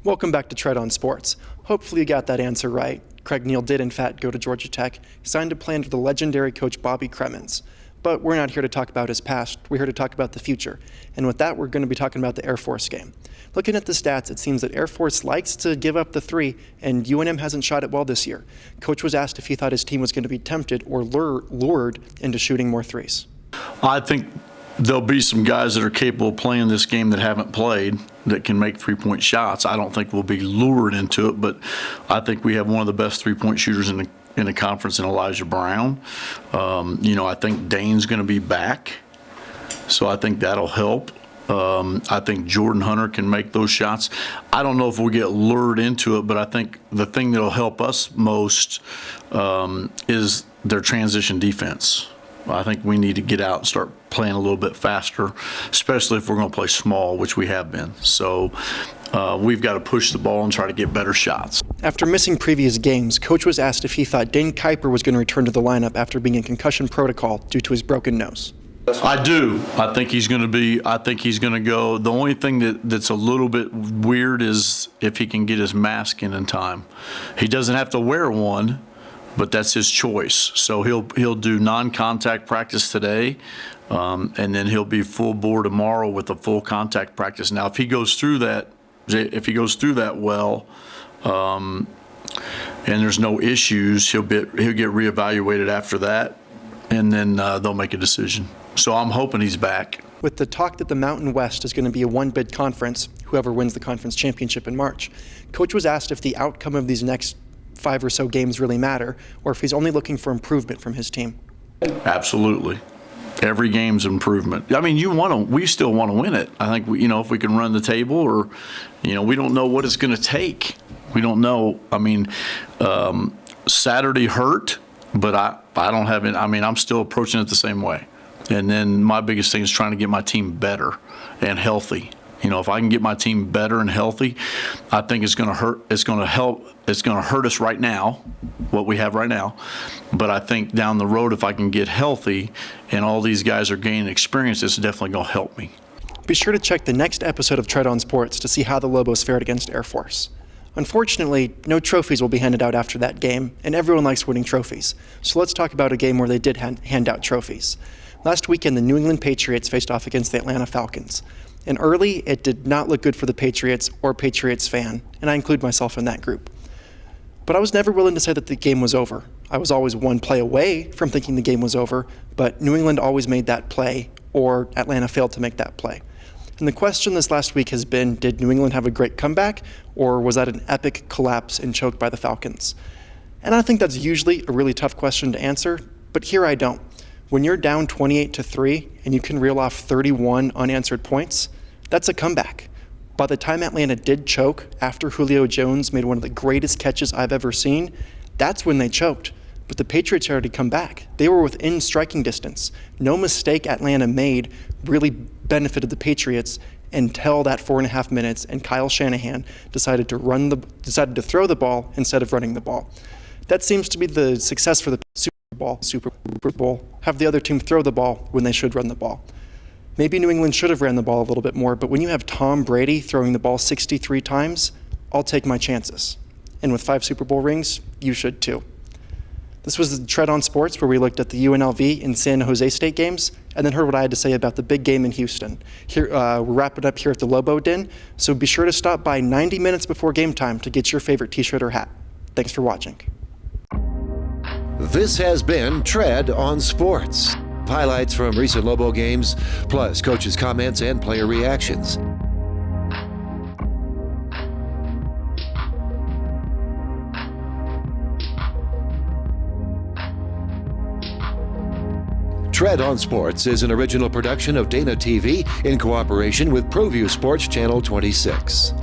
Welcome back to Tread on Sports. Hopefully you got that answer right. Craig Neal did in fact go to Georgia Tech. He signed a plan to the legendary coach Bobby Cremins. But we're not here to talk about his past, we're here to talk about the future. And with that, we're going to be talking about the Air Force game. Looking at the stats, it seems that Air Force likes to give up the three, and UNM hasn't shot it well this year. Coach was asked if he thought his team was going to be tempted or lured into shooting more threes. I think there'll be some guys that are capable of playing this game that haven't played that can make three-point shots. I don't think we'll be lured into it, but I think we have one of the best three-point shooters in the conference in Elijah Brown. I think Dane's going to be back, so I think that'll help. I think Jordan Hunter can make those shots. I don't know if we'll get lured into it, but I think the thing that'll help us most is their transition defense. I think we need to get out and start playing a little bit faster, especially if we're going to play small, which we have been. So we've got to push the ball and try to get better shots. After missing previous games, Coach was asked if he thought Dane Kuiper was going to return to the lineup after being in concussion protocol due to his broken nose. I do. I think he's going to go. The only thing that's a little bit weird is if he can get his mask in time. He doesn't have to wear one, but that's his choice. So he'll do non-contact practice today, and then he'll be full bore tomorrow with a full contact practice. Now, if he goes through that well, and there's no issues, he'll get reevaluated after that, and then they'll make a decision. So I'm hoping he's back. With the talk that the Mountain West is going to be a one-bid conference, whoever wins the conference championship in March, Coach was asked if the outcome of these next 5 or so games really matter, or if he's only looking for improvement from his team. Absolutely. Every game's improvement. I mean, we still want to win it. I think if we can run the table, or we don't know what it's going to take. We don't know. I mean, Saturday hurt, but I don't have it. I mean, I'm still approaching it the same way. And then my biggest thing is trying to get my team better and healthy. If I can get my team better and healthy, I think it's going to hurt. It's going to help. It's going to hurt us right now, what we have right now. But I think down the road, if I can get healthy and all these guys are gaining experience, it's definitely going to help me. Be sure to check the next episode of Tread on Sports to see how the Lobos fared against Air Force. Unfortunately, no trophies will be handed out after that game, and everyone likes winning trophies. So let's talk about a game where they did hand out trophies. Last weekend, the New England Patriots faced off against the Atlanta Falcons. And early, it did not look good for the Patriots or Patriots fan, and I include myself in that group. But I was never willing to say that the game was over. I was always one play away from thinking the game was over, but New England always made that play, or Atlanta failed to make that play. And the question this last week has been, did New England have a great comeback, or was that an epic collapse and choked by the Falcons? And I think that's usually a really tough question to answer, but here I don't. When you're down 28-3 and you can reel off 31 unanswered points, that's a comeback. By the time Atlanta did choke, after Julio Jones made one of the greatest catches I've ever seen, that's when they choked. But the Patriots had already come back. They were within striking distance. No mistake Atlanta made really benefited the Patriots until that 4.5 minutes, and Kyle Shanahan decided to throw the ball instead of running the ball. That seems to be the success for the Super Bowl. Have the other team throw the ball when they should run the ball. Maybe New England should have ran the ball a little bit more, but when you have Tom Brady throwing the ball 63 times, I'll take my chances. And with 5 Super Bowl rings, you should too. This was the Tread on Sports, where we looked at the UNLV and San Jose State games, and then heard what I had to say about the big game in Houston. Here, we're wrapping up here at the Lobo Den, so be sure to stop by 90 minutes before game time to get your favorite t-shirt or hat. Thanks for watching. This has been Tread on Sports. Highlights from recent Lobo games, plus coaches' comments and player reactions. Tread on Sports is an original production of Dana TV in cooperation with ProView Sports Channel 26.